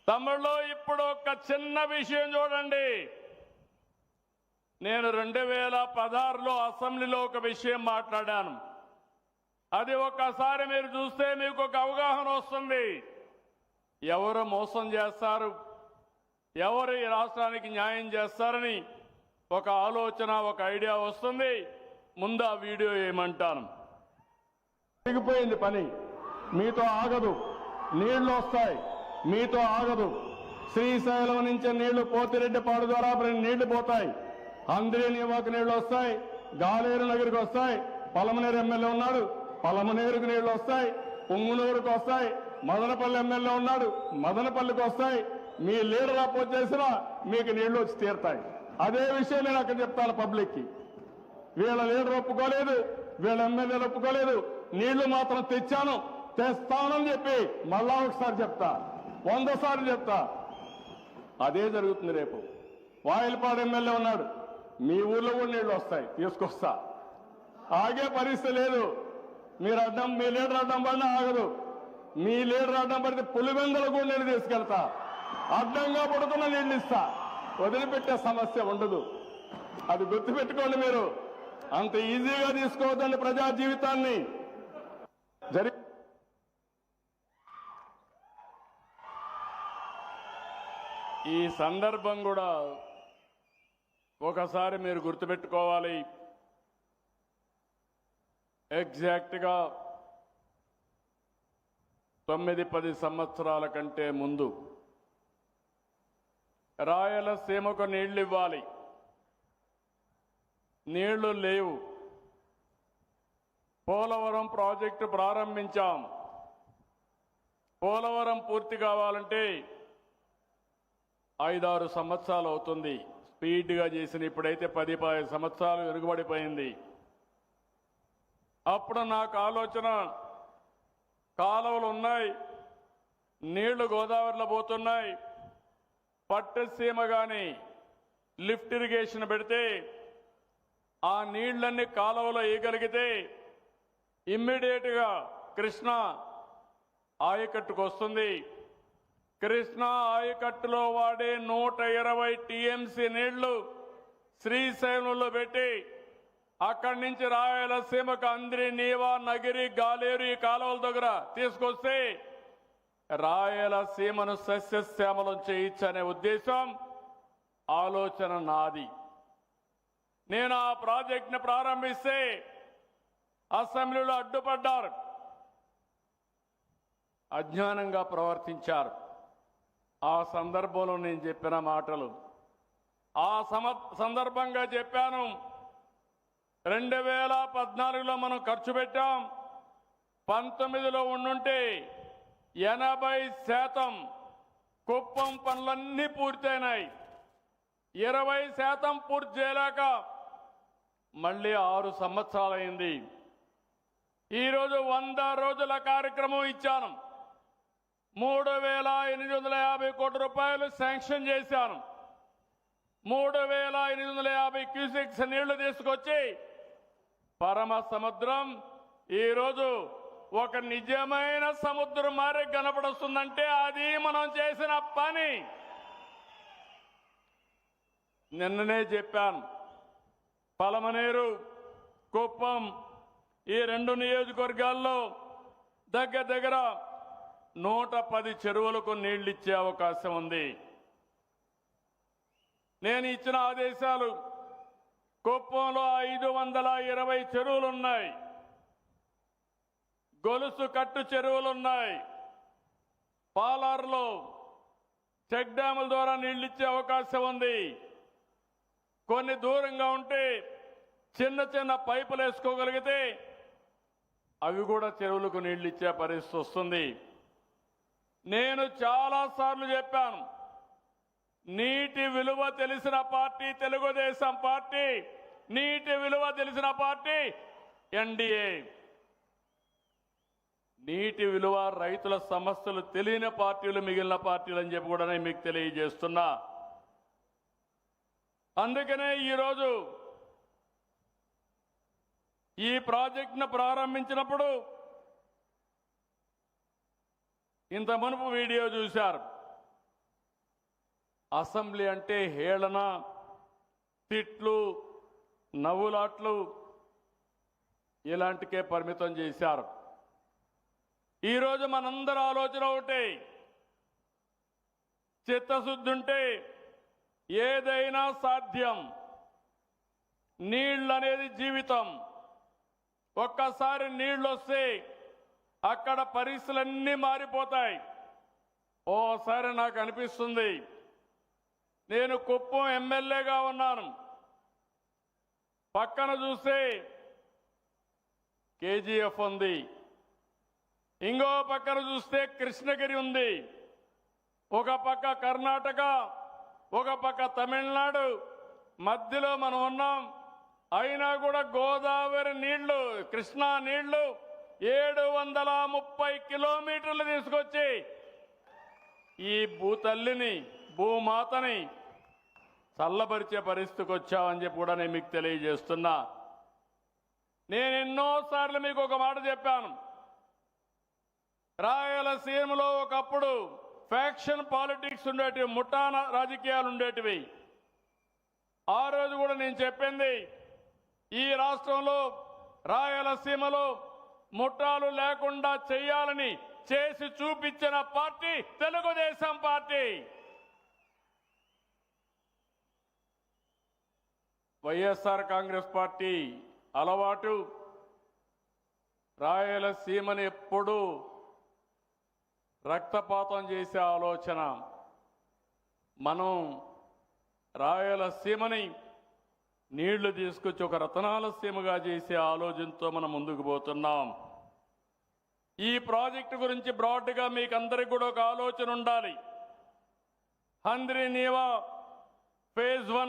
తమిళలో ఇప్పుడు ఒక చిన్న విషయం చూడండి. నేను 2016లో అసెంబ్లీలో ఒక విషయం మాట్లాడాను. అది ఒక్కసారి మీరు చూస్తే మీకు ఒక అవగాహన వస్తుంది. ఎవరు మోసం చేస్తారు, ఎవరు ఈ రాష్ట్రానికి న్యాయం చేస్తారని ఒక ఆలోచన, ఒక ఐడియా వస్తుంది. ముందు ఆ వీడియో ఏమంటాను. జరిగిపోయింది పని, మీతో ఆగదు. నీళ్లు వస్తాయి, మీతో ఆగదు. శ్రీశైలం నుంచి నీళ్లు పోతిరెడ్డిపాడు ద్వారా నీళ్లు పోతాయి. అంద్రేనివాకు నీళ్లు వస్తాయి, గాలేరు నగరికి వస్తాయి. పలమనేరు ఎమ్మెల్యే ఉన్నాడు, పలమనేరుకు నీళ్లు వస్తాయి. పుంగునూరుకు వస్తాయి. మదనపల్లి ఎమ్మెల్యే ఉన్నాడు, మదనపల్లికి వస్తాయి. మీ లీడర్ అపోజ్ చేసినా మీకు నీళ్లు వచ్చి తీరుతాయి. అదే విషయం నేను అక్కడ చెప్తాను పబ్లిక్ కి. వీళ్ళ లీడర్ ఒప్పుకోలేదు, వీళ్ళ ఎమ్మెల్యేలు ఒప్పుకోలేదు. నీళ్లు మాత్రం తెచ్చాను, తెస్తానని చెప్పి మళ్ళా ఒకసారి చెప్తా, 100 సార్లు చెప్తా. అదే జరుగుతుంది రేపు. వాయిల్పాడు ఎమ్మెల్యే ఉన్నాడు, మీ ఊర్లో కూడా నీళ్లు వస్తాయి, తీసుకొస్తా. ఆగే పరిస్థితి లేదు. మీరు అడ్డం, మీ లీడర్ అడ్డం పడినా ఆగదు. మీ లీడర్ అడ్డం పడితే పులివెందులు కూడా నీళ్లు తీసుకెళ్తా. అడ్డంగా పడుతున్న నీళ్లు ఇస్తా. వదిలిపెట్టే సమస్య ఉండదు. అది గుర్తుపెట్టుకోండి. మీరు అంత ఈజీగా తీసుకోవద్దండి ప్రజా జీవితాన్ని. ఈ సందర్భం కూడా ఒకసారి మీరు గుర్తుపెట్టుకోవాలి. ఎగ్జాక్ట్గా 9-10 సంవత్సరాల కంటే ముందు రాయలసీమకు నీళ్లు ఇవ్వాలి, నీళ్లు లేవు. పోలవరం ప్రాజెక్టు ప్రారంభించాం. పోలవరం పూర్తి కావాలంటే 5-6 సంవత్సరాలు అవుతుంది. స్పీడ్గా చేసిన ఇప్పుడైతే 10-15 సంవత్సరాలు వెనుకబడిపోయింది. అప్పుడు నాకు ఆలోచన, కాలువలు ఉన్నాయి, నీళ్లు గోదావరిలో పోతున్నాయి, పట్టసీమ కానీ లిఫ్ట్ ఇరిగేషన్ పెడితే ఆ నీళ్లన్నీ కాలువలో వేయగలిగితే ఇమ్మీడియట్గా కృష్ణా ఆయకట్టుకు వస్తుంది. కృష్ణా ఆయకట్టులో వాడే 120 టీఎంసీ నీళ్లు శ్రీశైలంలో పెట్టి అక్కడి నుంచి రాయలసీమకు అంద్రి, నీవా, నగిరి, గాలేరు ఈ కాలువల దగ్గర తీసుకొస్తే రాయలసీమను సస్యశ్యామలం చేయించనే ఉద్దేశం, ఆలోచన నాది. నేను ఆ ప్రాజెక్టును ప్రారంభిస్తే అసెంబ్లీలో అడ్డుపడ్డారు, అజ్ఞానంగా ప్రవర్తించారు. ఆ సందర్భంలో నేను చెప్పిన మాటలు, ఆ సందర్భంగా చెప్పాను. 2014లో మనం ఖర్చు పెట్టాం. 19లో ఉండుంటే 80% కుప్పం పనులన్నీ పూర్తయినాయి. 20% పూర్తి చేయలేక మళ్ళీ 6 సంవత్సరాలైంది. ఈరోజు 100 రోజుల కార్యక్రమం ఇచ్చాను. 3,850 కోట్ల రూపాయలు శాంక్షన్ చేశాను. 3,850 క్యూసెక్స్ నీళ్లు తీసుకొచ్చి పరమ సముద్రం ఈరోజు ఒక నిజమైన సముద్రం మారే కనపడుస్తుందంటే అది మనం చేసిన పని. నిన్ననే చెప్పాను, పలమనేరు, కుప్పం ఈ 2 నియోజకవర్గాల్లో దగ్గర 110 చెరువులకు నీళ్లు ఇచ్చే అవకాశం ఉంది. నేను ఇచ్చిన ఆదేశాలు, కుప్పంలో 520 చెరువులున్నాయి, గొలుసు కట్టు చెరువులున్నాయి. పాలారులో చెక్ డ్యాముల ద్వారా నీళ్లు ఇచ్చే అవకాశం ఉంది. కొన్ని దూరంగా ఉంటే చిన్న పైపులు వేసుకోగలిగితే అవి కూడా చెరువులకు నీళ్లు ఇచ్చే పరిస్థితి వస్తుంది. నేను చాలాసార్లు చెప్పాను, నీటి విలువ తెలిసిన పార్టీ తెలుగుదేశం పార్టీ, నీటి విలువ తెలిసిన పార్టీ ఎన్డీఏ. నీటి విలువ, రైతుల సమస్యలు తెలియని పార్టీలు మిగిలిన పార్టీలు అని చెప్పి కూడా నేను మీకు తెలియజేస్తున్నా. అందుకనే ఈరోజు ఈ ప్రాజెక్టును ప్రారంభించినప్పుడు ఇంత మునుపు వీడియో చూశారు. అసెంబ్లీ అంటే హేళన, తిట్లు, నవ్వులాట్లు ఇలాంటికే పరిమితం చేశారు. ఈరోజు మనందరి ఆలోచన ఒకటే, చిత్తశుద్ధి ఉంటే ఏదైనా సాధ్యం. నీళ్ళు అనేది జీవితం. ఒక్కసారి నీళ్ళు వస్తే అక్కడ పరిస్థితులన్నీ మారిపోతాయి. ఓసారి నాకు అనిపిస్తుంది, నేను కుప్పం ఎమ్మెల్యేగా ఉన్నాను, పక్కన చూస్తే కేజీఎఫ్ ఉంది, ఇంకో పక్కన చూస్తే కృష్ణగిరి ఉంది, ఒక పక్క కర్ణాటక, ఒక పక్క తమిళనాడు, మధ్యలో మనం ఉన్నాం. అయినా కూడా గోదావరి నీళ్లు, కృష్ణా నీళ్లు 730 కిలోమీటర్లు తీసుకొచ్చి ఈ భూతల్లిని, భూమాతని చల్లబరిచే పరిస్థితికి వచ్చామని చెప్పి కూడా నేను మీకు తెలియజేస్తున్నా. నేను ఎన్నోసార్లు మీకు ఒక మాట చెప్పాను, రాయలసీమలో ఒకప్పుడు ఫ్యాక్షన్ పాలిటిక్స్ ఉండేటివి, ముఠా రాజకీయాలు ఉండేటివి. ఆ రోజు కూడా నేను చెప్పింది, ఈ రాష్ట్రంలో రాయలసీమలో ముఠాలు లేకుండా చేయాలని చేసి చూపించిన party Telugu Desam party. YSR Congress party అలవాటు రాయలసీమని ఎప్పుడూ రక్తపాతం చేసే ఆలోచన. మనం రాయలసీమని నీళ్లు తీసుకొచ్చి ఒక రతనాల సీమగా చేసే ఆలోచనతో మనం ముందుకు పోతున్నాం. ఈ ప్రాజెక్టు గురించి బ్రాడ్గా మీకు అందరికీ కూడా ఒక ఆలోచన ఉండాలి. హంద్రీ నీవా ఫేజ్ 1